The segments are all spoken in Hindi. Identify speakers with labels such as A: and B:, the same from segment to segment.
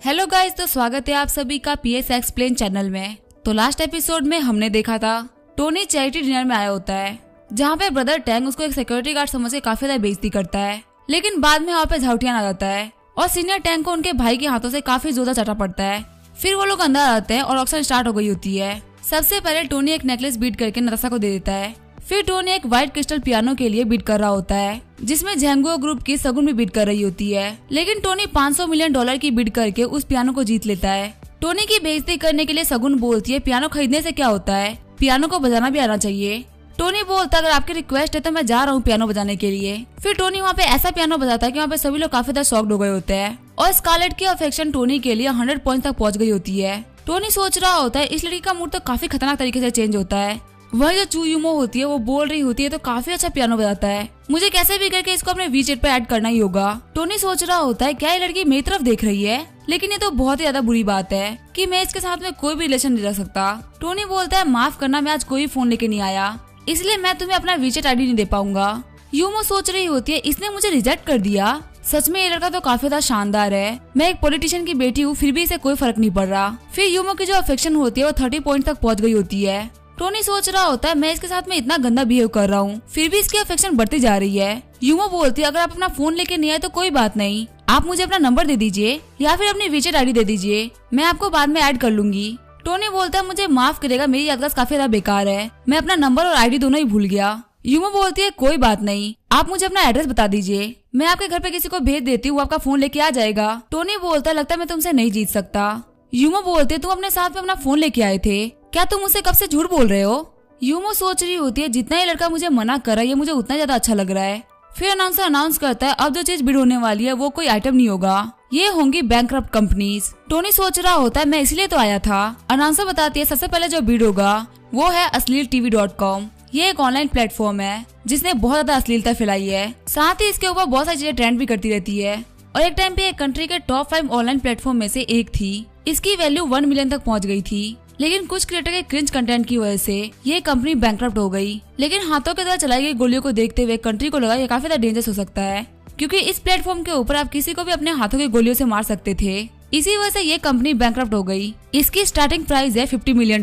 A: हेलो गाइस, तो स्वागत है आप सभी का पीएस एक्सप्लेन चैनल में। तो लास्ट एपिसोड में हमने देखा था टोनी चैरिटी डिनर में आया होता है, जहाँ पे ब्रदर टैंग उसको एक सिक्योरिटी गार्ड समझ के काफी ज्यादा बेइज्जती करता है। लेकिन बाद में वहाँ पे झाउटियान आ जाता है और सीनियर टैंग को उनके भाई के हाथों से काफी जोरदार चाटा पड़ता है। फिर वो लोग अंदर आते हैं और ऑक्शन स्टार्ट हो गई होती है। सबसे पहले टोनी एक नेकलेस बीट करके नताशा को दे देता है। फिर टोनी एक व्हाइट क्रिस्टल पियानो के लिए बीट कर रहा होता है, जिसमें जेंगो ग्रुप की सगुन भी बीट कर रही होती है। लेकिन टोनी $500 मिलियन की बीट करके उस पियानो को जीत लेता है। टोनी की बेइज्जती करने के लिए सगुन बोलती है, पियानो खरीदने से क्या होता है, पियानो को बजाना भी आना चाहिए। टोनी बोलता है, अगर आपकी रिक्वेस्ट है तो मैं जा रहा हूँ पियानो बजाने के लिए। फिर टोनी वहाँ पे ऐसा पियानो बजाता है कि वहाँ पे सभी लोग काफी ज्यादा शॉक्ड हो गए होते हैं और स्कारलेट की अफेक्शन टोनी के लिए 100 पॉइंट तक पहुँच गई होती है। टोनी सोच रहा होता है इस लड़की का मूड तो काफी खतरनाक तरीके से चेंज होता है। वह जो चू यूमो होती है वो बोल रही होती है तो काफी अच्छा पियानो बजाता है, मुझे कैसे भी करके इसको अपने वीचेट पे ऐड करना ही होगा। टोनी सोच रहा होता है क्या ये लड़की मेरी तरफ देख रही है, लेकिन ये तो बहुत ही ज्यादा बुरी बात है कि मैं इसके साथ में कोई भी रिलेशन नहीं रख सकता। टोनी बोलता है, माफ करना, मैं आज कोई फोन लेके नहीं आया, इसलिए मैं तुम्हें अपना वीचेट आईडी नहीं दे पाऊंगा। यूमो सोच रही होती है इसने मुझे रिजेक्ट कर दिया, सच में ये लड़का तो काफी ज्यादा शानदार है, मैं एक पॉलिटिशियन की बेटी हूँ फिर भी इसे कोई फर्क नहीं पड़ रहा। फिर यूमो की जो अफेक्शन होती है वो 30 पॉइंट तक पहुँच गई होती है। टोनी सोच रहा होता है मैं इसके साथ में इतना गंदा बिहेव कर रहा हूँ फिर भी इसकी अफेक्शन बढ़ती जा रही है। यूमो बोलती है, अगर आप अपना फोन लेके नहीं आए तो कोई बात नहीं, आप मुझे अपना नंबर दे दीजिए या फिर अपनी वीचेट आईडी दे दीजिए, मैं आपको बाद में ऐड कर लूंगी। टोनी बोलता है, मुझे माफ करेगा, मेरी याददाश्त काफी ज्यादा बेकार है, मैं अपना नंबर और आईडी दोनों ही भूल गया। यूमो बोलती है, कोई बात नहीं, आप मुझे अपना एड्रेस बता दीजिए, मैं आपके घर पे किसी को भेज देती हूँ, आपका फोन लेके आ जाएगा। टोनी बोलता है, लगता है मैं तुमसे नहीं जीत सकता। यूमो बोलते है, तुम अपने साथ में अपना फोन लेके आए थे, क्या तुम मुझसे कब से झूठ बोल रहे हो। यूमो सोच रही होती है जितना ये लड़का मुझे मना कर रहा है ये मुझे उतना ज्यादा अच्छा लग रहा है। फिर अनाउंसर अनाउंस करता है, अब जो चीज बिड होने वाली है वो कोई आइटम नहीं होगा, ये होंगी बैंकरप्ट कंपनीज। टोनी सोच रहा होता है मैं इसलिए तो आया था। अनाउंसर बताती है सबसे पहले जो बिड होगा वो है अश्लीलtv.com। ये एक ऑनलाइन प्लेटफॉर्म है जिसने बहुत ज्यादा अश्लीलता फैलाई है, साथ ही इसके ऊपर बहुत सारी चीजें ट्रेंड भी करती रहती है और एक टाइम पे एक कंट्री के टॉप 5 ऑनलाइन प्लेटफॉर्म में से एक थी। इसकी वैल्यू 1 मिलियन तक पहुंच गई थी, लेकिन कुछ क्रिएटर के क्रिंज कंटेंट की वजह से ये कंपनी बैंकरप्ट हो गई। लेकिन हाथों के द्वारा चलाई गई गोलियों को देखते हुए कंट्री को लगा ये काफी ज्यादा डेंजरस हो सकता है, क्योंकि इस प्लेटफॉर्म के ऊपर आप किसी को भी अपने हाथों की गोलियों से मार सकते थे। इसी वजह से ये कंपनी बैंकरप्ट हो गई। इसकी स्टार्टिंग प्राइस है $50 मिलियन।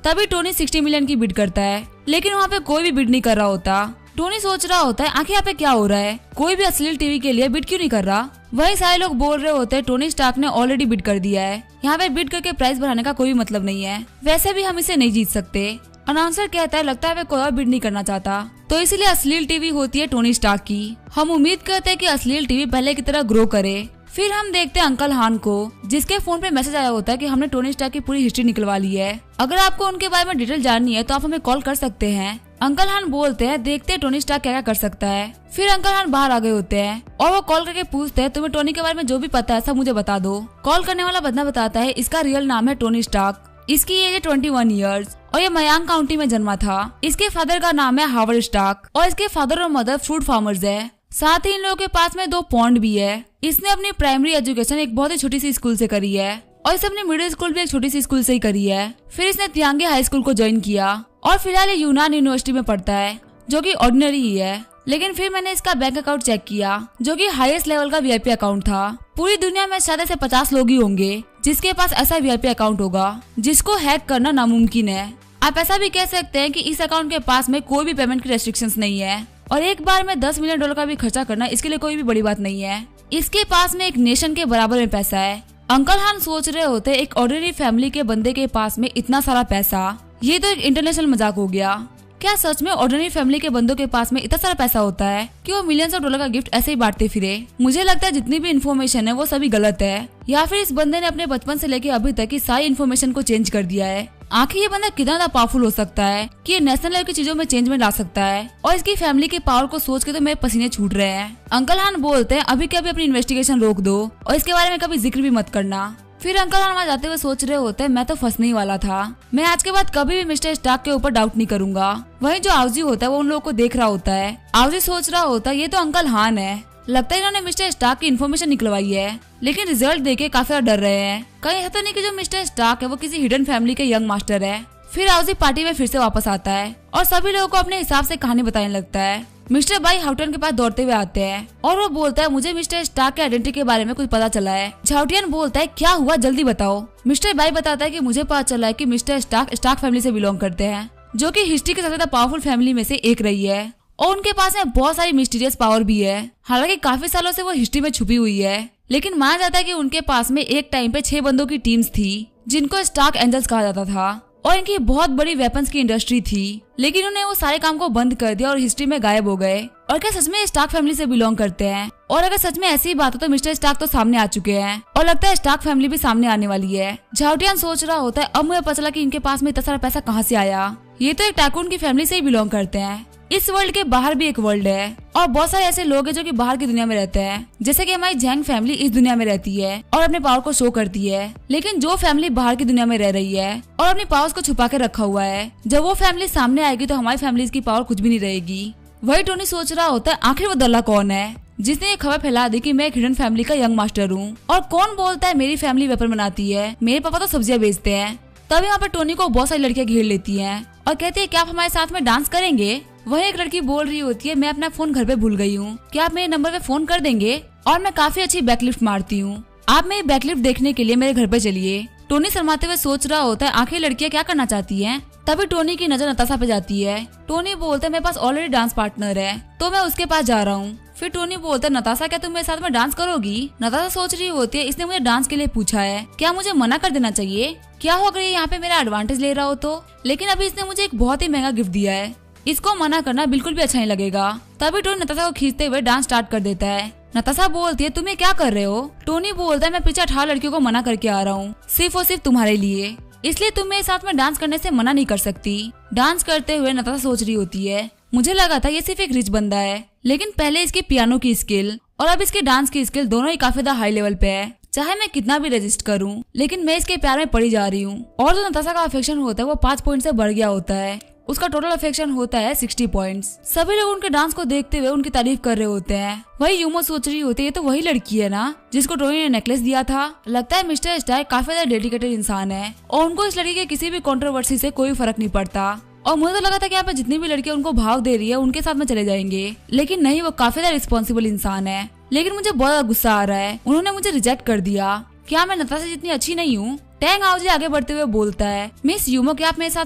A: तभी टोनी 60 मिलियन की बिड करता है, लेकिन वहाँ पे कोई भी बिड नहीं कर रहा होता। टोनी सोच रहा होता है आखिर यहाँ पे क्या हो रहा है, कोई भी अश्लील टीवी के लिए बिड क्यों नहीं कर रहा। वही सारे लोग बोल रहे होते हैं टोनी स्टार्क ने ऑलरेडी बिड कर दिया है, यहाँ पे बिड करके प्राइस बढ़ाने का कोई मतलब नहीं है, वैसे भी हम इसे नहीं जीत सकते। अनाउंसर कहता है लगता है वे कोई और बिड नहीं करना चाहता, तो इसलिए अश्लील टीवी होती है टोनी स्टार्क की। हम उम्मीद करते हैं कि अश्लील टीवी पहले की तरह ग्रो करे। फिर हम देखते हैं अंकल हान को, जिसके फोन पे मैसेज आया होता है कि हमने टोनी स्टार्क की पूरी हिस्ट्री निकलवा ली है, अगर आपको उनके बारे में डिटेल जाननी है तो आप हमें कॉल कर सकते हैं। अंकल हान बोलते हैं देखते हैं टोनी स्टार्क क्या क्या कर सकता है। फिर अंकल हान बाहर आ गए होते हैं और वो कॉल करके पूछते हैं तुम्हें टोनी के बारे में जो भी पता है सब मुझे बता दो। कॉल करने वाला बंदा बताता है इसका रियल नाम है टोनी स्टार्क, इसकी एज है 21 ईयर्स और ये मयांग काउंटी में जन्मा था। इसके फादर का नाम है हावर्ड स्टार्क और इसके फादर और मदर फ्रूट फार्मर्स है, साथ ही इन लोगों के पास में 2 पॉन्ड भी है। इसने अपनी प्राइमरी एजुकेशन एक बहुत ही छोटी सी स्कूल से करी है और इसने अपनी मिडिल स्कूल भी एक छोटी सी स्कूल से ही करी है। फिर इसने तियांगे हाई स्कूल को ज्वाइन किया और फिलहाल ये यूनान यूनिवर्सिटी में पढ़ता है, जो कि ऑर्डिनरी ही है। लेकिन फिर मैंने इसका बैंक अकाउंट चेक किया, जो कि हाईएस्ट लेवल का वीआईपी अकाउंट था। पूरी दुनिया में शायद ऐसे 50 लोग ही होंगे जिसके पास ऐसा वीआईपी अकाउंट होगा जिसको हैक करना नामुमकिन है। आप ऐसा भी कह सकते हैं कि इस अकाउंट के पास में कोई भी पेमेंट की रेस्ट्रिक्शंस नहीं है और एक बार में $10 मिलियन का भी खर्चा करना इसके लिए कोई भी बड़ी बात नहीं है। इसके पास में एक नेशन के बराबर में पैसा है। अंकल हान सोच रहे होते एक ऑर्डिनरी फैमिली के बंदे के पास में इतना सारा पैसा, ये तो एक इंटरनेशनल मजाक हो गया। क्या सच में ऑर्डिनरी फैमिली के बंदों के पास में इतना सारा पैसा होता है कि वो मिलियंस ऑफ डॉलर का गिफ्ट ऐसे ही बांटते फिरे। मुझे लगता है जितनी भी इन्फॉर्मेशन है वो सभी गलत है, या फिर इस बंदे ने अपने बचपन से लेके अभी तक की सारी इन्फॉर्मेशन को चेंज कर दिया है। आखिर ये बंदा कितना ज्यादा पावरफुल हो सकता है कि ये नेशनल लेवल की चीजों में चेंज में ला सकता है, और इसकी फैमिली के पावर को सोच के तो मेरे पसीने छूट रहे हैं। अंकल हान बोलते हैं अभी कभी अपनी इन्वेस्टिगेशन रोक दो और इसके बारे में कभी जिक्र भी मत करना। फिर अंकल हान वहाँ जाते हुए सोच रहे होते हैं मैं तो फंसने ही वाला था, मैं आज के बाद कभी भी मिस्टर स्टार्क के ऊपर डाउट नहीं करूंगा। वहीं जो आवजी होता है वो उन लोगों को देख रहा होता है। आवजी सोच रहा होता है ये तो अंकल हान है, लगता है इन्होंने मिस्टर स्टार्क की इन्फॉर्मेशन निकलवाई है, लेकिन रिजल्ट देके काफी डर रहे हैं। कहीं ऐसा तो नहीं कि जो मिस्टर स्टार्क है वो किसी हिडन फैमिली के यंग मास्टर है। फिर आउजी पार्टी में फिर से वापस आता है और सभी लोगों को अपने हिसाब से कहानी बताने लगता है। मिस्टर बाई हाउटियन के पास दौड़ते हुए आते हैं और वो बोलता है मुझे मिस्टर स्टार्क के आइडेंटिटी के बारे में कुछ पता चला है। झाउटियन बोलता है क्या हुआ जल्दी बताओ। मिस्टर बाई बताता है कि मुझे पता चला है कि मिस्टर स्टार्क फैमिली से बिलोंग करते हैं, जो कि हिस्ट्री की सबसे ज्यादा पावरफुल फैमिली में से एक रही है और उनके पास में बहुत सारी मिस्टीरियस पावर भी है। हालांकि काफी सालों से वो हिस्ट्री में छुपी हुई है, लेकिन माना जाता है कि उनके पास में एक टाइम पे 6 बंदों की टीम्स थी जिनको स्टार्क एंजल्स कहा जाता था और इनकी बहुत बड़ी वेपन्स की इंडस्ट्री थी, लेकिन उन्हें वो सारे काम को बंद कर दिया और हिस्ट्री में गायब हो गए। और क्या सच में स्टार्क फैमिली से बिलोंग करते हैं? और अगर सच में ऐसी बात हो तो मिस्टर स्टार्क तो सामने आ चुके हैं और लगता है स्टार्क फैमिली भी सामने आने वाली है। झाउटियन सोच रहा होता है अब मुझे पता चला कि इनके पास में इतना सारा पैसा कहाँ से आया, ये तो एक टाइकून की फैमिली से ही बिलोंग करते हैं। इस वर्ल्ड के बाहर भी एक वर्ल्ड है और बहुत सारे ऐसे लोग हैं जो कि बाहर की दुनिया में रहते हैं, जैसे कि हमारी जैंग फैमिली इस दुनिया में रहती है और अपने पावर को शो करती है, लेकिन जो फैमिली बाहर की दुनिया में रह रही है और अपनी पावर्स को छुपा के रखा हुआ है, जब वो फैमिली सामने आएगी तो हमारी फैमिली की पावर कुछ भी नहीं रहेगी। वही टोनी सोच रहा होता है आखिर वो दल्ला कौन है जिसने ये खबर फैला दी कि मैं एक हिडन फैमिली का यंग मास्टर हूँ, और कौन बोलता है मेरी फैमिली वेपन बनाती है, मेरे पापा तो सब्जियां बेचते हैं। तभी यहाँ पर टोनी को बहुत सारी लड़कियां घेर लेती हैं और कहती है क्या आप हमारे साथ में डांस करेंगे। वही एक लड़की बोल रही होती है मैं अपना फोन घर पे भूल गई हूँ, क्या आप मेरे नंबर पे फोन कर देंगे, और मैं काफी अच्छी बैकलिफ्ट मारती हूँ, आप मेरी बैकलिफ्ट देखने के लिए मेरे घर पे चलिए। टोनी शर्माते हुए सोच रहा होता है आखिर लड़कियां क्या करना चाहती हैं। तभी टोनी की नजर नताशा पे जाती है। टोनी बोलता है मेरे पास ऑलरेडी डांस पार्टनर है तो मैं उसके पास जा रहा हूँ। फिर टोनी बोलता है नताशा क्या तुम मेरे साथ में डांस करोगी। नताशा सोच रही होती है इसने मुझे डांस के लिए पूछा है, क्या मुझे मना कर देना चाहिए, क्या हो अगर ये यहाँ पे मेरा एडवांटेज ले रहा हो तो, लेकिन अभी इसने मुझे एक बहुत ही महंगा गिफ्ट दिया है, इसको मना करना बिल्कुल भी अच्छा नहीं लगेगा। तभी टोनी नताशा को खींचते हुए डांस स्टार्ट कर देता है। नताशा बोलती है तुम ये क्या कर रहे हो। टोनी बोलता है मैं पीछे 18 लड़कियों को मना करके आ रहा हूँ सिर्फ और सिर्फ तुम्हारे लिए, इसलिए तुम मेरे साथ में डांस करने से मना नहीं कर सकती। डांस करते हुए नताशा सोच रही होती है मुझे लगा था ये सिर्फ एक रिच बंदा है, लेकिन पहले इसकी पियानो की स्किल और अब इसके डांस की स्किल दोनों ही काफी ज्यादा हाई लेवल पे है। चाहे मैं कितना भी रेजिस्ट करूं, लेकिन मैं इसके प्यार में पड़ी जा रही हूँ। और जो नताशा का अफेक्शन होता है वो 5 पॉइंट से बढ़ गया होता है, उसका टोटल अफेक्शन होता है 60 पॉइंट्स। सभी लोग उनके डांस को देखते हुए उनकी तारीफ कर रहे होते हैं। वही यूमो सोच रही होती है ये तो वही लड़की है ना जिसको टोनी ने नेकलेस दिया था। लगता है मिस्टर स्टार्क काफी ज्यादा डेडिकेटेड इंसान है और उनको इस लड़की के किसी भी कंट्रोवर्सी से कोई फर्क नहीं पड़ता। और मुझे तो लगा था कि यहाँ पे जितनी भी लड़कियां उनको भाव दे रही है उनके साथ में चले जाएंगे, लेकिन नहीं, वो काफी ज्यादा रिस्पॉन्सिबल इंसान है। लेकिन मुझे बहुत ज्यादा गुस्सा आ रहा है, उन्होंने मुझे रिजेक्ट कर दिया, क्या मैं नताशा जितनी अच्छी नहीं हूँ। टैंग आउजी आगे बढ़ते हुए बोलता है मिस यूमो क्या आप मेरे साथ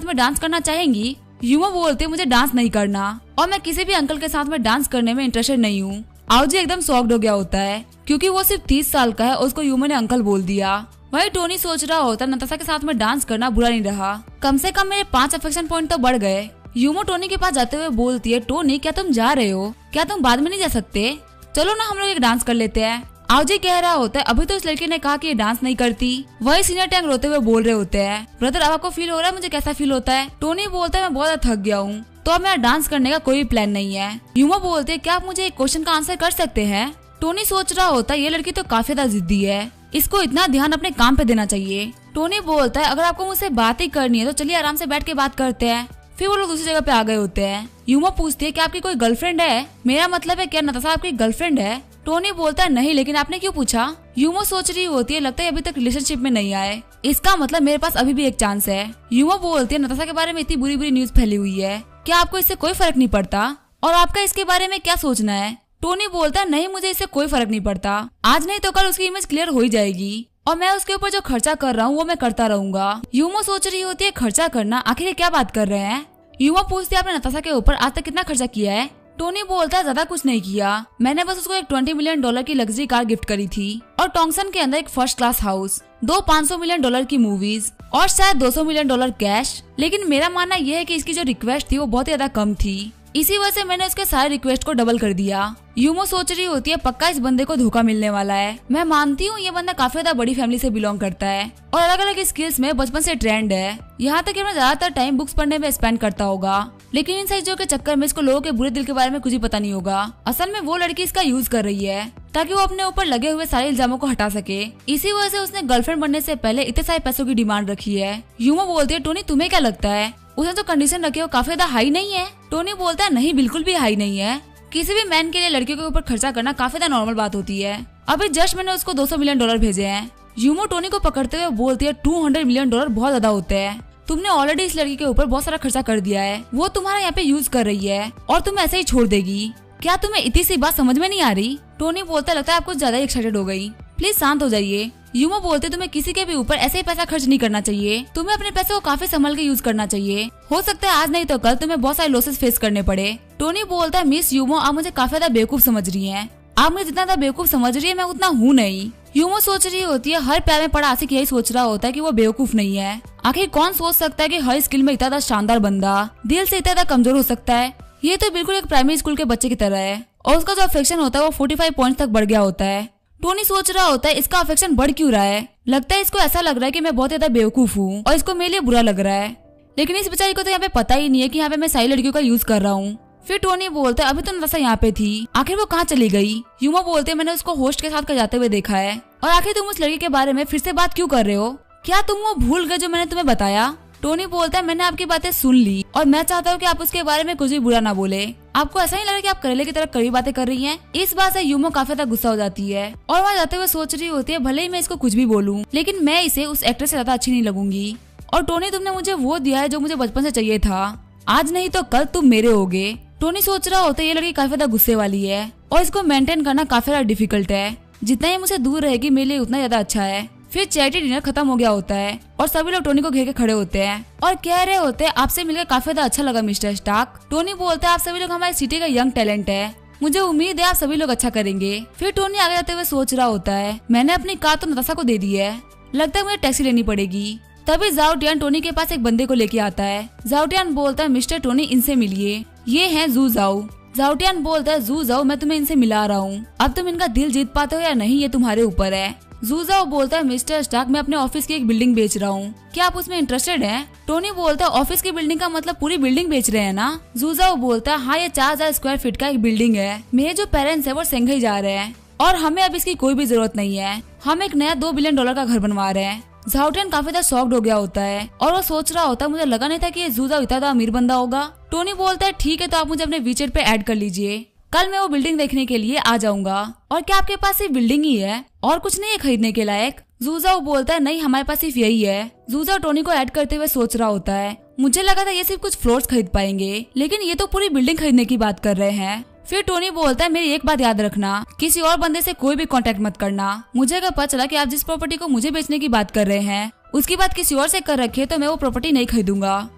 A: में डांस करना चाहेंगी। यूमो बोलते मुझे डांस नहीं करना और मैं किसी भी अंकल के साथ में डांस करने में इंटरेस्टेड नहीं हूँ। आउजी एकदम शॉक्ड हो गया होता है क्योंकि वो सिर्फ 30 साल का है और उसको यूमो ने अंकल बोल दिया। वही टोनी सोच रहा होता नताशा के साथ में डांस करना बुरा नहीं रहा, कम से कम मेरे 5 अफेक्शन पॉइंट तो बढ़ गए। यूमो टोनी के पास जाते हुए बोलती है टोनी क्या तुम जा रहे हो, क्या तुम बाद में नहीं जा सकते, चलो ना हम लोग एक डांस कर लेते हैं। आउजी कह रहा होता है अभी तो इस लड़की ने कहा कि ये डांस नहीं करती। वही सीनियर टैंक रोते हुए बोल रहे होते हैं ब्रदर अब आपको फील हो रहा है मुझे कैसा फील होता है। टोनी बोलता है मैं बहुत थक गया हूँ तो अब मेरा डांस करने का कोई प्लान नहीं है। यूमो बोलते है क्या आप मुझे एक क्वेश्चन का आंसर कर सकते हैं। टोनी सोच रहा होता है ये लड़की तो काफी ज्यादा जिद्दी है, इसको इतना ध्यान अपने काम पे देना चाहिए। टोनी बोलता है अगर आपको मुझसे बात ही करनी है तो चलिए आराम से बैठ के बात करते हैं। फिर वो लोग दूसरी जगह पे आ गए होते हैं। यूमो पूछती है कि आपकी कोई गर्लफ्रेंड है, मेरा मतलब है क्या नताशा आपकी गर्लफ्रेंड है। टोनी बोलता है नहीं, लेकिन आपने क्यों पूछा। यूमो सोच रही होती है लगता है अभी तक रिलेशनशिप में नहीं आए, इसका मतलब मेरे पास अभी भी एक चांस है। यूमो बोलती है नताशा के बारे में इतनी बुरी बुरी न्यूज फैली हुई है, क्या आपको इससे कोई फर्क नहीं पड़ता और आपका इसके बारे में क्या सोचना है। टोनी बोलता है नहीं मुझे इससे कोई फर्क नहीं पड़ता, आज नहीं तो कल उसकी इमेज क्लियर हो ही जाएगी और मैं उसके ऊपर जो खर्चा कर रहा हूँ वो मैं करता रहूंगा। यूमो सोच रही होती है खर्चा करना, आखिर क्या बात कर रहे हैं। यूमो पूछती है आपने नताशा के ऊपर आज तक कितना खर्चा किया है। टोनी बोलता है ज्यादा कुछ नहीं किया, मैंने बस उसको एक $20 मिलियन की लग्जरी कार गिफ्ट करी थी और टोंगसन के अंदर एक फर्स्ट क्लास हाउस, 2 $500 मिलियन की मूवीज और शायद $200 मिलियन कैश। लेकिन मेरा मानना यह है कि इसकी जो रिक्वेस्ट थी वो बहुत ही ज्यादा कम थी, इसी वजह से मैंने उसके सारे रिक्वेस्ट को डबल कर दिया। यूमो सोच रही होती है पक्का इस बंदे को धोखा मिलने वाला है। मैं मानती हूँ ये बंदा काफी ज्यादा बड़ी फैमिली से बिलोंग करता है और अलग अलग स्किल्स में बचपन से ट्रेंड है, यहाँ तक कि मैं ज्यादातर टाइम बुक्स पढ़ने में स्पेंड करता होगा, लेकिन इन चीजों के चक्कर में इसको लोगों के बुरे दिल के बारे में कुछ ही पता नहीं होगा। असल में वो लड़की इसका यूज कर रही है ताकि वो अपने ऊपर लगे हुए सारे इल्जामों को हटा सके, इसी वजह से उसने गर्लफ्रेंड बनने से पहले इतने सारे पैसों की डिमांड रखी है। यूमो बोलती है टोनी तुम्हें क्या लगता है उसने जो कंडीशन रखी है वो काफी ज्यादा हाई नहीं है। टोनी बोलता है नहीं बिल्कुल भी हाई नहीं है, किसी भी मैन के लिए लड़कियों के ऊपर खर्चा करना काफी ज्यादा नॉर्मल बात होती है। अभी जस्ट मैंने उसको $200 मिलियन भेजे हैं। यूमो टोनी को पकड़ते हुए बोलती है $200 मिलियन बहुत ज्यादा होते हैं। तुमने ऑलरेडी इस लड़की के ऊपर बहुत सारा खर्चा कर दिया है, वो तुम्हारा यहाँ पे यूज कर रही है और तुम ऐसे ही छोड़ देगी। क्या तुम्हें इतनी सी बात समझ में नहीं आ रही? टोनी बोलता लगता है आप कुछ ज्यादा ही एक्साइटेड हो गई, प्लीज शांत हो जाइए। यूमो बोलते तुम्हें किसी के भी ऊपर ऐसे ही पैसा खर्च नहीं करना चाहिए, तुम्हें अपने पैसे को काफी संभल के यूज करना चाहिए। हो सकता है आज नहीं तो कल तुम्हें बहुत सारे लॉसेस फेस करने पड़े। टोनी बोलता है मिस यूमो आप मुझे काफी ज्यादा बेवकूफ समझ रही हैं, आप मुझे जितना ज्यादा बेवकूफ समझ रही है मैं उतना हूँ नहीं। यूमो सोच रही होती है हर प्यार में पड़ा आशिक यही सोच रहा होता है कि वो बेवकूफ नहीं है। आखिर कौन सोच सकता है कि हर स्किल में इतना शानदार बंदा दिल से इतना कमजोर हो सकता है। ये तो बिल्कुल एक प्राइमरी स्कूल के बच्चे की तरह है और उसका जो अफेक्शन होता है वो 45 पॉइंट तक बढ़ गया होता है। टोनी सोच रहा होता है इसका अफेक्शन बढ़ क्यों रहा है, लगता है इसको ऐसा लग रहा है कि मैं बहुत ज्यादा बेवकूफ हूँ और इसको मेरे लिए बुरा लग रहा है। लेकिन इस बेचारी को तो यहाँ पे पता ही नहीं है कि यहाँ पे मैं सारी लड़कियों का यूज कर रहा हूँ। फिर टोनी बोलता है अभी तो नताशा यहाँ पे थी, आखिर वो कहाँ चली गई? यूमो बोलते मैंने उसको होस्ट के साथ कर जाते हुए देखा है। और आखिर तुम उस लड़की के बारे में फिर से बात क्यों कर रहे हो? क्या तुम वो भूल गए जो मैंने तुम्हें बताया? टोनी बोलता है मैंने आपकी बातें सुन ली और मैं चाहता हूँ कि आप उसके बारे में कुछ भी बुरा ना बोले। आपको ऐसा नहीं लग रहा कि आप करेले की तरह कड़वी बातें कर रही हैं? इस बात से यूमो काफी ज्यादा गुस्सा हो जाती है और वहाँ जाते हुए सोच रही होती है भले ही मैं इसको कुछ भी बोलूँ लेकिन मैं इसे उस एक्ट्रेस से ज्यादा अच्छी नहीं लगूंगी। और टोनी तुमने मुझे वो दिया है जो मुझे बचपन से चाहिए था, आज नहीं तो कल तुम मेरे होगे। टोनी सोच रहा होता है ये लड़की काफी ज्यादा गुस्से वाली है और इसको मेंटेन करना काफी ज्यादा डिफिकल्ट है, जितना ही मुझसे दूर रहेगी मेरे लिए उतना ज्यादा अच्छा है। फिर चैरिटी डिनर खत्म हो गया होता है और सभी लोग टोनी को घेर के खड़े होते हैं और कह रहे होते हैं आपसे मिलकर काफी ज्यादा अच्छा लगा मिस्टर स्टार्क। टोनी बोलता है आप सभी लोग हमारी सिटी का यंग टैलेंट है, मुझे उम्मीद है आप सभी लोग अच्छा करेंगे। फिर टोनी आगे जाते हुए सोच रहा होता है मैंने अपनी कार तो नताशा को दे दी है, लगता है मुझे टैक्सी लेनी पड़ेगी। तभी जाओटियान टोनी के पास एक बंदे को लेके आता है। जाओटियान बोलता है मिस्टर टोनी इनसे मिलिए, ये है जू जाओ। जाओटियान बोलता है जू जाओ मैं तुम्हें इनसे मिला रहा हूँ, अब तुम इनका दिल जीत पाते हो या नहीं ये तुम्हारे ऊपर है। जूजाओ बोलता है मिस्टर स्टार्क मैं अपने ऑफिस की एक बिल्डिंग बेच रहा हूँ, क्या आप उसमें इंटरेस्टेड हैं? टोनी बोलता है ऑफिस की बिल्डिंग का मतलब पूरी बिल्डिंग बेच रहे हैं ना? जूजाओ बोलता है हाँ ये 4000 स्क्वायर फीट का एक बिल्डिंग है, मेरे जो पेरेंट्स है वो शंघाई जा रहे हैं और हमें अब इसकी कोई भी जरूरत नहीं है, हम एक नया $2 बिलियन का घर बनवा रहे हैं। जाओटियान काफी ज्यादा शॉक्ड हो गया होता है और वो सोच रहा होता है मुझे लगा नहीं था कि ये जूजाओ इतना अमीर बंदा होगा। टोनी बोलता है ठीक है तो आप मुझे अपने वीचेट पे ऐड कर लीजिए, कल मैं वो बिल्डिंग देखने के लिए आ जाऊंगा। और क्या आपके पास सिर्फ बिल्डिंग ही है और कुछ नहीं है खरीदने के लायक? जूजाओ बोलता है नहीं हमारे पास सिर्फ यही है। जूजाओ टोनी को ऐड करते हुए सोच रहा होता है मुझे लगा था ये सिर्फ कुछ फ्लोर्स खरीद पाएंगे लेकिन ये तो पूरी बिल्डिंग खरीदने की बात कर रहे हैं। फिर टोनी बोलता है मेरी एक बात याद रखना, किसी और बंदे से कोई भी कांटेक्ट मत करना। मुझे अगर पता चला कि आप जिस प्रॉपर्टी को मुझे बेचने की बात कर रहे हैं उसकी बात किसी और से कर रखी है तो मैं वो प्रॉपर्टी नहीं खरीदूंगा।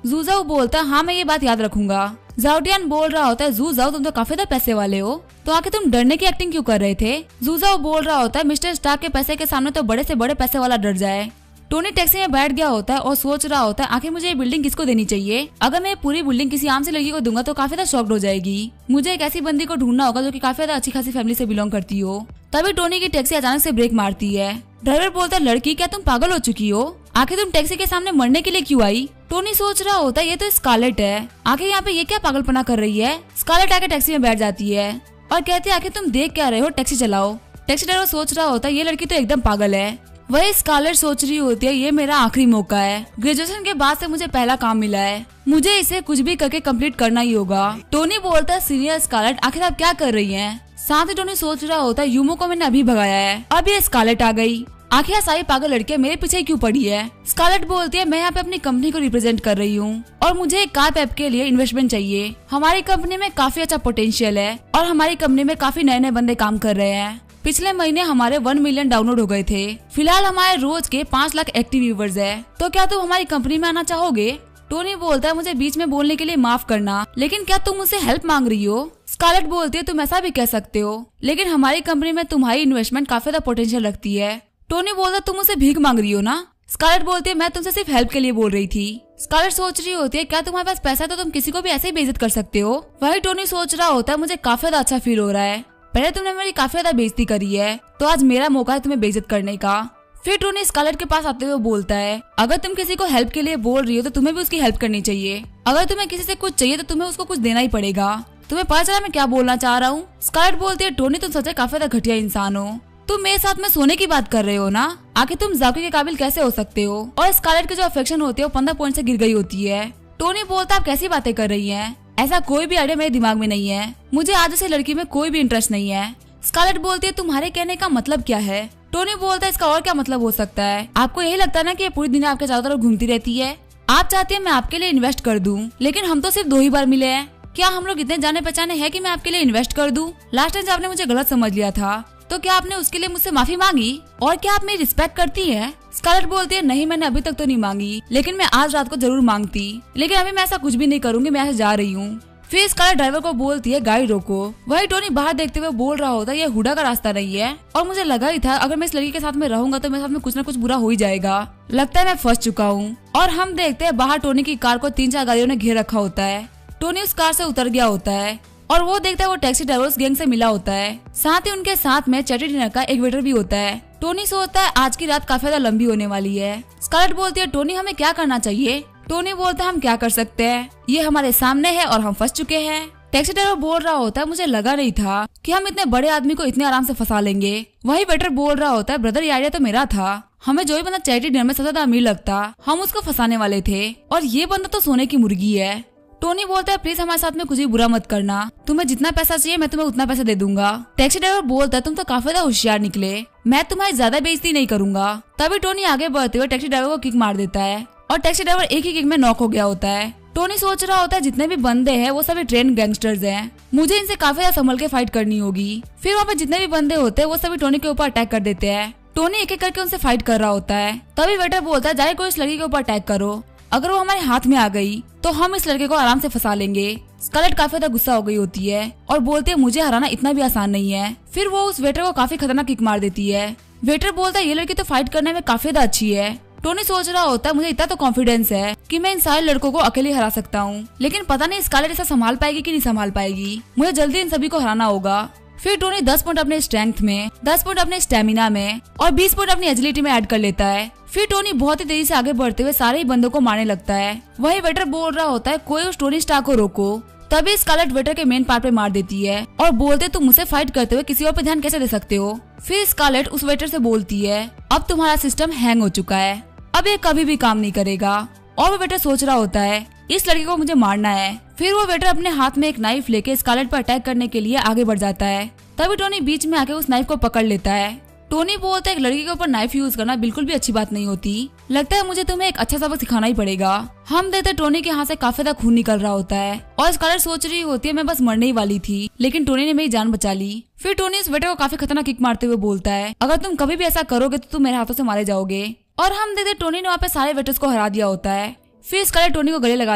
A: जूजाओ बोलता है हाँ मैं ये बात याद रखूंगा। जाओटियान बोल रहा होता है जूजाओ तुम तो काफी ज्यादा पैसे वाले हो, तो आखिर तुम डरने की एक्टिंग क्यों कर रहे थे? जूजाओ बोल रहा होता है मिस्टर स्टार्क के पैसे के सामने तो बड़े से बड़े पैसे वाला डर जाए। टोनी टैक्सी में बैठ गया होता है और सोच रहा होता है आखिर मुझे ये बिल्डिंग किसको देनी चाहिए? अगर मैं पूरी बिल्डिंग किसी आम से लड़की को दूंगा तो काफी ज्यादा शॉक्ड हो जाएगी। मुझे एक ऐसी बंदी को ढूंढना होगा जो कि काफी ज्यादा अच्छी खासी फैमिली से बिलोंग करती हो। तभी टोनी की टैक्सी अचानक से ब्रेक मारती है। ड्राइवर बोलता है लड़की क्या तुम पागल हो चुकी हो, आखिर तुम टैक्सी के सामने मरने के लिए क्यों आई? टोनी सोच रहा होता है ये तो स्कारलेट है, आखिर यहाँ पे ये क्या पागलपना कर रही है? स्कारलेट आके टैक्सी में बैठ जाती है और कहती है आखिर तुम देख क्या रहे हो, टैक्सी चलाओ। टैक्सी ड्राइवर सोच रहा होता है ये लड़की तो एकदम पागल है। वही स्कारलेट सोच रही होती है ये मेरा आखिरी मौका है, ग्रेजुएशन के बाद से मुझे पहला काम मिला है, मुझे इसे कुछ भी करके कंप्लीट करना ही होगा। टोनी बोलता है सीनियर स्कारलेट आखिर आप क्या कर रही हैं? साथ ही टोनी सोच रहा होता है यूमो को मैंने अभी भगाया है, अब ये स्कारलेट आ गई, आखिर सारी पागल लड़कियां मेरे पीछे क्यों पड़ी है? स्कारलेट बोलती है मैं यहाँ पे अपनी कंपनी को रिप्रेजेंट कर रही हूँ और मुझे एक कार ऐप के लिए इन्वेस्टमेंट चाहिए। हमारी कंपनी में काफी अच्छा पोटेंशियल है और हमारी कंपनी में काफी नए नए बंदे काम कर रहे हैं। पिछले महीने हमारे 1 मिलियन डाउनलोड हो गए थे, फिलहाल हमारे रोज के 5 लाख एक्टिव व्यूवर्स है, तो क्या तुम हमारी कंपनी में आना चाहोगे? टोनी बोलता है मुझे बीच में बोलने के लिए माफ करना, लेकिन क्या तुम मुझसे हेल्प मांग रही हो? स्कारलेट बोलती है तुम ऐसा भी कह सकते हो, लेकिन हमारी कंपनी में तुम्हारी इन्वेस्टमेंट काफी ज्यादा पोटेंशियल रखती है। टोनी बोलता है तुम मुझसे भीख मांग रही हो ना? स्कारलेट बोलती है मैं तुमसे सिर्फ हेल्प के लिए बोल रही थी। स्कारलेट सोच रही होती है क्या तुम्हारे पास पैसा है तो तुम किसी को भी ऐसे ही बेइज्जत कर सकते हो? वही टोनी सोच रहा होता है मुझे काफी ज्यादा अच्छा फील हो रहा है, पहले तुमने मेरी काफी ज्यादा बेइज्जती करी है तो आज मेरा मौका है तुम्हें बेइज्जत करने का। फिर टोनी स्कारलेट के पास आते हुए बोलता है अगर तुम किसी को हेल्प के लिए बोल रही हो तो तुम्हें भी उसकी हेल्प करनी चाहिए, अगर तुम्हें किसी से कुछ चाहिए तो तुम्हें उसको कुछ देना ही पड़ेगा। तुम्हें पता चला मैं क्या बोलना चाह रहा हूँ? स्कारलेट बोलती है टोनी तुम सच में काफी ज्यादा घटिया इंसान हो, तुम मेरे साथ में सोने की बात कर रहे हो ना, आखिर तुम जाकी के काबिल कैसे हो सकते हो? और स्कारलेट की जो अफेक्शन होती है वो 15 पॉइंट से गिर गई होती है। टोनी बोलता आप कैसी बातें कर रही हैं? ऐसा कोई भी आइडिया मेरे दिमाग में नहीं है, मुझे आज से लड़की में कोई भी इंटरेस्ट नहीं है। स्कारलेट बोलती है तुम्हारे कहने का मतलब क्या है? टोनी बोलता है इसका और क्या मतलब हो सकता है? आपको यही लगता है ना कि ये पूरी दुनिया आपके चारों तरफ घूमती रहती है? आप चाहती हैं मैं आपके लिए इन्वेस्ट कर दूं, लेकिन हम तो सिर्फ 2 ही बार मिले हैं। क्या हम लोग इतने जाने पहचाने हैं कि मैं आपके लिए इन्वेस्ट कर दूं? लास्ट टाइम आपने मुझे गलत समझ लिया था, तो क्या आपने उसके लिए मुझसे माफी मांगी? और क्या आप मेरी रिस्पेक्ट करती है? स्कारलेट बोलती है नहीं, मैंने अभी तक तो नहीं मांगी, लेकिन मैं आज रात को जरूर मांगती। लेकिन अभी मैं ऐसा कुछ भी नहीं करूंगी, मैं यहाँ से जा रही हूँ। फिर स्कारलेट ड्राइवर को बोलती है गाड़ी रोको। वही टोनी बाहर देखते हुए बोल रहा होता है ये हुडा का रास्ता नहीं है, और मुझे लगा ही था अगर मैं इस लड़की के साथ में रहूंगा तो मेरे साथ में कुछ न कुछ बुरा हो ही जाएगा। लगता है मैं फंस चुका हूँ। और हम देखते हैं बाहर टोनी की कार को 3-4 गाड़ियों ने घेर रखा होता है। टोनी उस कार से उतर गया होता है और वो देखता है वो टैक्सी ड्राइवर उस गैंग से मिला होता है। साथ ही उनके साथ में चैरिटी डिनर का एक वेटर भी होता है। टोनी सोचता है आज की रात काफी ज्यादा लंबी होने वाली है। स्कारलेट बोलती है टोनी हमें क्या करना चाहिए? टोनी बोलता है हम क्या कर सकते हैं, ये हमारे सामने है और हम फंस चुके हैं। टैक्सी ड्राइवर बोल रहा होता है मुझे लगा नहीं था कि हम इतने बड़े आदमी को इतने आराम से फंसा लेंगे। वही वेटर बोल रहा होता है ब्रदर ये आइडिया तो मेरा था, हमें जो भी बंदा चैरिटी डिनर में सबसे ज्यादा अमीर लगता हम उसको फंसाने वाले थे, और ये बंदा तो सोने की मुर्गी है। टोनी बोलता है प्लीज हमारे साथ में कुछ भी बुरा मत करना, तुम्हें जितना पैसा चाहिए मैं तुम्हें उतना पैसा दे दूंगा। टैक्सी ड्राइवर बोलता है तुम तो काफी ज्यादा होशियार निकले, मैं तुम्हारी ज्यादा बेइज्जती नहीं करूंगा। तभी टोनी आगे बढ़ते हुए टैक्सी ड्राइवर को किक मार देता है और टैक्सी ड्राइवर एक ही किक में नॉक हो गया होता है। टोनी सोच रहा होता है जितने भी बंदे हैं वो सभी ट्रेन गैंगस्टर्स हैं, मुझे इनसे काफी ज्यादा संभल के फाइट करनी होगी। फिर वहाँ पे जितने भी बंदे होते हैं वो सभी टोनी के ऊपर अटैक कर देते हैं। टोनी एक एक करके उनसे फाइट कर रहा होता है। तभी वेटर बोलता है जाए कोई इस लड़की के ऊपर अटैक करो, अगर वो हमारे हाथ में आ गई तो हम इस लड़के को आराम से फंसा लेंगे। स्कारलेट काफी ज्यादा गुस्सा हो गई होती है और बोलती है मुझे हराना इतना भी आसान नहीं है। फिर वो उस वेटर को काफी खतरनाक किक मार देती है। वेटर बोलता है ये लड़की तो फाइट करने में काफी ज्यादा अच्छी है। टोनी सोच रहा होता है मुझे इतना तो कॉन्फिडेंस है कि मैं इन सारे लड़कों को अकेले हरा सकता हूँ, लेकिन पता नहीं स्कारलेट ऐसा संभाल पाएगी कि नहीं संभाल पाएगी। मुझे जल्दी इन सभी को हराना होगा। फिर टोनी 10 पॉइंट अपने स्ट्रेंथ में, 10 पॉइंट अपने स्टेमिना में और 20 पॉइंट अपनी एजिलिटी में ऐड कर लेता है। फिर टोनी बहुत ही तेजी से आगे बढ़ते हुए सारे ही बंदों को मारने लगता है। वही वेटर बोल रहा होता है कोई उस टोनी स्टार को रोको। तभी स्कारलेट वेटर के मेन पार्ट पे मार देती है और बोलते तुम मुझसे फाइट करते हुए किसी और पे ध्यान कैसे दे सकते हो। फिर स्कारलेट उस वेटर से बोलती है अब तुम्हारा सिस्टम हैंग हो चुका है, अब ये कभी भी काम नहीं करेगा। और वो वेटर सोच रहा होता है इस लड़के को मुझे मारना है। फिर वो वेटर अपने हाथ में एक नाइफ लेके स्कारलेट पर अटैक करने के लिए आगे बढ़ जाता है। तभी टोनी बीच में आके उस नाइफ को पकड़ लेता है। टोनी बोलता है एक लड़की के ऊपर नाइफ यूज करना बिल्कुल भी अच्छी बात नहीं होती, लगता है मुझे तुम्हें एक अच्छा सबक सिखाना ही पड़ेगा। हम देखते टोनी के हाथ से काफी ज्यादा खून निकल रहा होता है और स्कारलेट सोच रही होती है मैं बस मरने ही वाली थी, लेकिन टोनी ने मेरी जान बचा ली। फिर टोनी इस वेटर को काफी खतरनाक किक मारते हुए बोलता है अगर तुम कभी भी ऐसा करोगे तो तुम मेरे हाथों से मारे जाओगे। और हम देखते टोनी ने वहाँ पे सारे वेटर्स को हरा दिया होता है। फिर स्कारलेट टोनी को गले लगा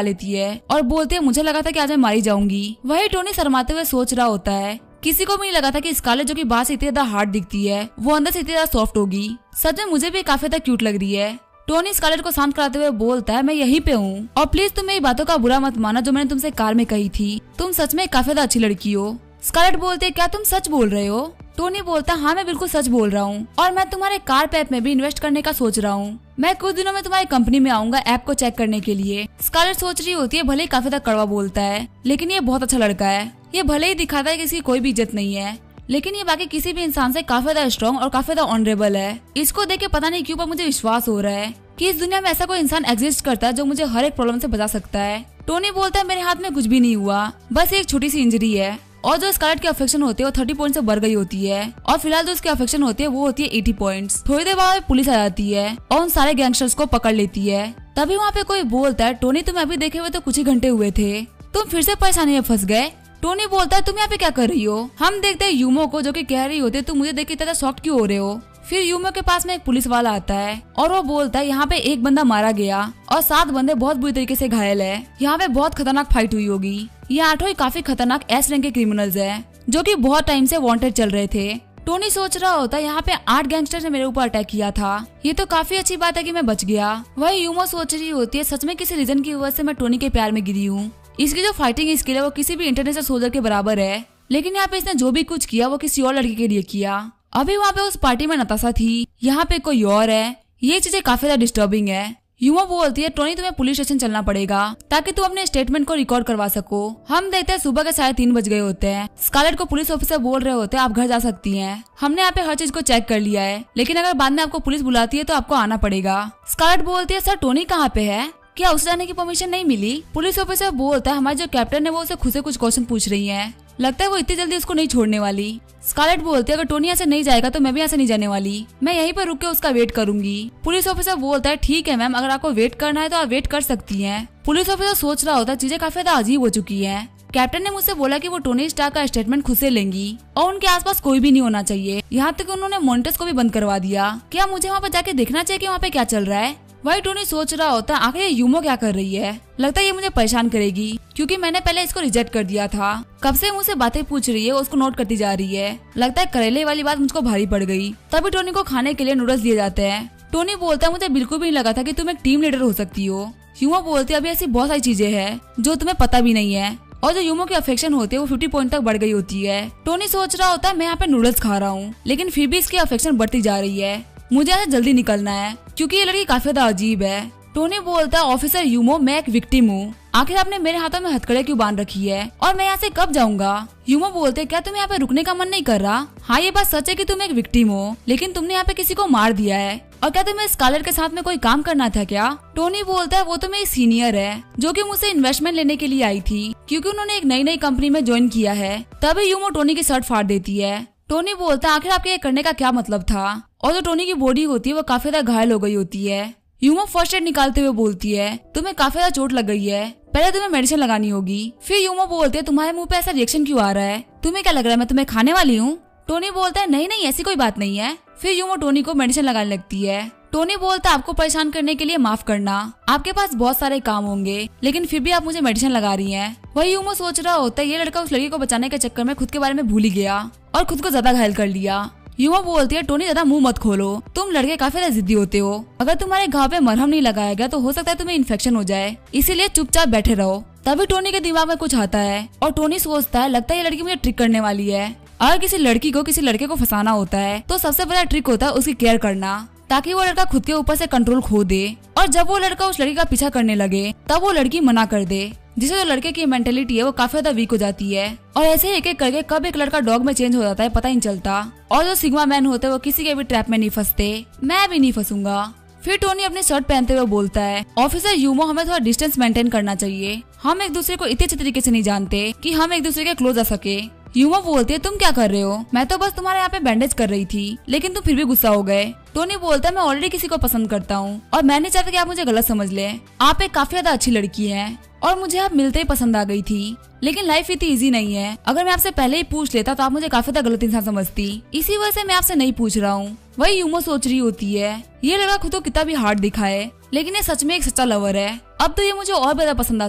A: लेती है और बोलती है मुझे लगा था कि आज मैं मारी जाऊंगी। वही टोनी शर्माते हुए सोच रहा होता है किसी को भी नहीं लगा था कि स्कारलेट जो कि बाहर से इतनी ज्यादा हार्ड दिखती है वो अंदर से इतनी ज्यादा सॉफ्ट होगी। सच में मुझे भी काफी ज्यादा क्यूट लग रही है। टोनी स्कारलेट को शांत कराते हुए बोलता है मैं यहीं पे हूँ और प्लीज तुम मेरी बातों का बुरा मत माना जो मैंने तुमसे कार में कही थी, तुम सच में काफी ज्यादा अच्छी लड़की हो। स्कारलेट बोलते क्या तुम सच बोल रहे हो? टोनी बोलता हाँ मैं बिल्कुल सच बोल रहा हूँ और मैं तुम्हारे कार पे ऐप में भी इन्वेस्ट करने का सोच रहा हूँ। मैं कुछ दिनों में तुम्हारी कंपनी में आऊंगा ऐप को चेक करने के लिए। स्कारलेट सोच रही होती है भले ही काफी ज्यादा कड़वा बोलता है लेकिन ये बहुत अच्छा लड़का है। ये भले ही दिखाता है कि इसकी कोई भी इज्जत नहीं है, लेकिन ये बाकी किसी भी इंसान से काफी ज्यादा स्ट्रॉन्ग और काफी ज्यादा ऑनरेबल है। इसको देख के पता नहीं क्यों पर मुझे विश्वास हो रहा है कि इस दुनिया में ऐसा कोई इंसान एग्जिस्ट करता है जो मुझे हर एक प्रॉब्लम से बचा सकता है। टोनी बोलता है मेरे हाथ में कुछ भी नहीं हुआ, बस एक छोटी सी इंजरी है और जो स्कारलेट की अफेक्शन होती है वो 30 पॉइंट से बढ़ गई होती है और फिलहाल जो उसकी अफेक्शन होती है वो होती है 80 पॉइंट्स। थोड़ी देर बाद पुलिस आ जाती है और उन सारे गैंगस्टर्स को पकड़ लेती है। तभी वहाँ पे कोई बोलता है टोनी तुम्हें अभी देखे हुए तो कुछ ही घंटे हुए थे, तुम फिर से परेशानी में फंस गए। टोनी बोलता है तुम यहाँ पे क्या कर रही हो? हम देखते हैं यूमो को जो कि कह रही होती है तुम मुझे देख के इतना शॉक क्यों हो रहे हो। फिर यूमो के पास में एक पुलिस वाला आता है और वो बोलता है यहाँ पे एक बंदा मारा गया और 7 बंदे बहुत बुरी तरीके से घायल है। यहाँ पे बहुत खतरनाक फाइट हुई होगी। ये 8 ही काफी खतरनाक एस रैंक के क्रिमिनल्स हैं जो कि बहुत टाइम से वांटेड चल रहे थे। टोनी सोच रहा होता है यहाँ पे 8 गैंगस्टर्स ने मेरे ऊपर अटैक किया था, ये तो काफी अच्छी बात है कि मैं बच गया। वही यूमो सोच रही होती है सच में किसी रीजन की वजह से मैं टोनी के प्यार में गिरी हूँ। इसकी जो फाइटिंग स्किल है वो किसी भी इंटरनेशनल सोल्जर के बराबर है, लेकिन यहाँ पे इसने जो भी कुछ किया वो किसी और लड़की के लिए किया। अभी वहाँ पे उस पार्टी में नताशा थी, यहाँ पे कोई और है। ये चीजें काफी ज्यादा डिस्टर्बिंग है। यूमो बोलती है टोनी तुम्हें पुलिस स्टेशन चलना पड़ेगा ताकि तुम अपने स्टेटमेंट को रिकॉर्ड करवा सको। हम देखते हैं सुबह के 3:30 बज गए होते हैं। स्कारलेट को पुलिस ऑफिसर बोल रहे होते हैं आप घर जा सकती हैं, हमने यहाँ पे हर चीज को चेक कर लिया है, लेकिन अगर बाद में आपको पुलिस बुलाती है तो आपको आना पड़ेगा। स्कारलेट बोलती है सर टोनी कहाँ पे है, क्या उसे जाने की परमिशन नहीं मिली? पुलिस ऑफिसर बोलता है हमारे जो कैप्टन है वो उसे खुद से कुछ क्वेश्चन पूछ रही है। लगता है वो इतनी जल्दी उसको नहीं छोड़ने वाली। स्कारलेट बोलती है अगर टोनी यहाँ से नहीं जाएगा तो मैं भी यहाँ से नहीं जाने वाली, मैं यहीं पर रुक के उसका वेट करूंगी। पुलिस ऑफिसर बोलता है ठीक है मैम, अगर आपको वेट करना है तो आप वेट कर सकती हैं। पुलिस ऑफिसर सोच रहा होता है चीजें काफी ज्यादा अजीब हो चुकी है। कैप्टन ने मुझसे बोला कि वो टोनी स्टार्क का स्टेटमेंट खुद से लेंगी और उनके आसपास कोई भी नहीं होना चाहिए। यहाँ तक उन्होंने मॉनिटर्स को भी बंद करवा दिया। क्या मुझे वहाँ पर जाके देखना चाहिए कि वहाँ पे क्या चल रहा है? वही टोनी सोच रहा होता है आखिर ये यूमो क्या कर रही है, लगता है ये मुझे परेशान करेगी क्योंकि मैंने पहले इसको रिजेक्ट कर दिया था। कब से मुझसे बातें पूछ रही है, उसको नोट करती जा रही है। लगता है करेले वाली बात मुझको भारी पड़ गई। तभी टोनी को खाने के लिए नूडल्स दिए जाते हैं। टोनी बोलता है मुझे बिल्कुल भी नहीं लगा था कि तुम एक टीम लीडर हो सकती हो। यूमो बोलती है अभी ऐसी बहुत सारी चीजें हैं जो तुम्हें पता भी नहीं है, और जो यूमो की अफेक्शन होती है वो 50 पॉइंट तक बढ़ गई होती है। टोनी सोच रहा होता है मैं यहाँ पे नूडल्स खा रहा हूँ लेकिन फिर भी इसकी अफेक्शन बढ़ती जा रही है, मुझे यहाँ से जल्दी निकलना है क्योंकि ये लड़की काफी ज्यादा अजीब है। टोनी बोलता है ऑफिसर यूमो मैं एक विक्टिम हूँ, आखिर आपने मेरे हाथों में हथकड़े क्यों बांध रखी है और मैं यहाँ से कब जाऊंगा? यूमो बोलते हैं क्या तुम्हें यहाँ पे रुकने का मन नहीं कर रहा? हाँ ये बात सच है कि तुम एक विक्टिम हो लेकिन तुमने यहाँ पे किसी को मार दिया है, और क्या तुम्हें स्कारलेट के साथ में कोई काम करना था क्या? टोनी बोलता है वो तो मेरी सीनियर है जो कि मुझसे इन्वेस्टमेंट लेने के लिए आई थी क्योंकि उन्होंने एक नई कंपनी में ज्वाइन किया है। तभी यूमो टोनी की शर्ट फाड़ देती है। टोनी बोलता है आखिर आपके ये करने का क्या मतलब था? और जो टोनी की बॉडी होती है वो काफी ज्यादा घायल हो गई होती है। यूमो फर्स्ट एड निकालते हुए बोलती है तुम्हें काफी ज्यादा चोट लग गई है, पहले तुम्हें मेडिसिन लगानी होगी। फिर यूमो बोलती है तुम्हारे मुंह पे ऐसा रिएक्शन क्यों आ रहा है, तुम्हें क्या लग रहा है मैं तुम्हें खाने वाली हूँ? टोनी बोलता है नहीं नहीं ऐसी कोई बात नहीं है। फिर यूमो टोनी को मेडिसिन लगाने लगती है। टोनी बोलता है आपको परेशान करने के लिए माफ करना, आपके पास बहुत सारे काम होंगे लेकिन फिर भी आप मुझे मेडिसिन लगा रही हैं। वही यूमो सोच रहा होता है ये लड़का उस लड़की को बचाने के चक्कर में खुद के बारे में भूल ही गया और खुद को ज्यादा घायल कर लिया। यूमो बोलती है टोनी ज्यादा मुंह मत खोलो, तुम लड़के काफी ज्यादा जिद्दी होते हो, अगर तुम्हारे घाव पे मरहम नहीं लगाया गया तो हो सकता है तुम्हें इन्फेक्शन हो जाए, इसीलिए चुपचाप बैठे रहो। तभी टोनी के दिमाग में कुछ आता है और टोनी सोचता है लगता है ये लड़की मुझे ट्रिक करने वाली है। अगर किसी लड़की को किसी लड़के को फंसाना होता है तो सबसे बड़ा ट्रिक होता है उसकी केयर करना, ताकि वो लड़का खुद के ऊपर से कंट्रोल खो दे और जब वो लड़का उस लड़की का पीछा करने लगे तब वो लड़की मना कर दे, जिससे जो लड़के की मेंटेलिटी है वो काफी ज्यादा वीक हो जाती है। और ऐसे एक एक करके कब एक लड़का डॉग में चेंज हो जाता है पता ही नहीं चलता। और जो सिग्मा मैन होते हैं वो किसी के भी ट्रैप में नहीं फंसते, मैं भी नहीं फंसूंगा। फिर टोनी अपनी शर्ट पहनते हुए बोलता है ऑफिसर यूमो हमें थोड़ा डिस्टेंस मेंटेन करना चाहिए, हम एक दूसरे को इतने अच्छे तरीके से नहीं जानते कि हम एक दूसरे के क्लोज आ सके। यूमो बोलती है तुम क्या कर रहे हो, मैं तो बस तुम्हारे यहाँ पे बैंडेज कर रही थी लेकिन तुम फिर भी गुस्सा हो गए। टोनी बोलता है मैं ऑलरेडी किसी को पसंद करता हूँ और मैं नहीं चाहता कि आप मुझे गलत समझ ले, आप एक काफी ज्यादा अच्छी लड़की हैं और मुझे आप मिलते ही पसंद आ गई थी, लेकिन लाइफ इतनी इजी नहीं है, अगर मैं आपसे पहले ही पूछ लेता तो आप मुझे काफी ज्यादा गलत इंसान समझती, इसी वजह से मैं आपसे नहीं पूछ रहा हूँ। वही यूमो सोच रही होती है ये लड़का खुद को कितना भी हार्ड दिखाए लेकिन ये सच में एक सच्चा लवर है, अब तो ये मुझे और ज्यादा पसंद आ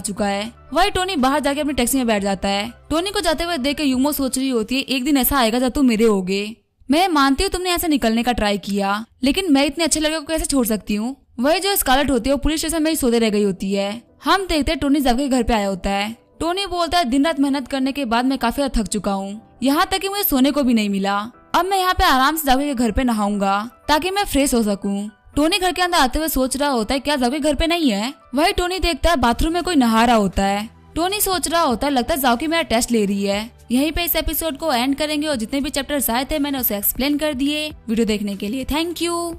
A: चुका है। वही टोनी बाहर जाके अपनी टैक्सी में बैठ जाता है। टोनी को जाते हुए देख के यूमो सोच रही होती है एक दिन ऐसा आएगा जब तुम मेरे होगे, मैं मानती हूँ तुमने ऐसे निकलने का ट्राई किया लेकिन मैं इतने अच्छे लड़के को कैसे छोड़ सकती हूँ। वही जो स्कारलेट होती है वो पुलिस स्टेशन में ही सोते रह गई होती है। हम देखते हैं टोनी जब के घर पे आया होता है। टोनी बोलता है दिन रात मेहनत करने के बाद मैं काफी थक चुका हूँ, यहाँ तक कि मुझे सोने को भी नहीं मिला, अब मैं यहाँ पे आराम से जाके घर पे नहाऊंगा ताकि मैं फ्रेश हो सकूं। टोनी घर के अंदर आते हुए सोच रहा होता है क्या जाओके घर पे नहीं है। वही टोनी देखता है बाथरूम में कोई नहा रहा होता है। टोनी सोच रहा होता है लगता है जाओकी मेरा टेस्ट ले रही है। यहीं पे इस एपिसोड को एंड करेंगे और जितने भी चैप्टर्स आए थे मैंने उसे एक्सप्लेन कर दिए। वीडियो देखने के लिए थैंक यू।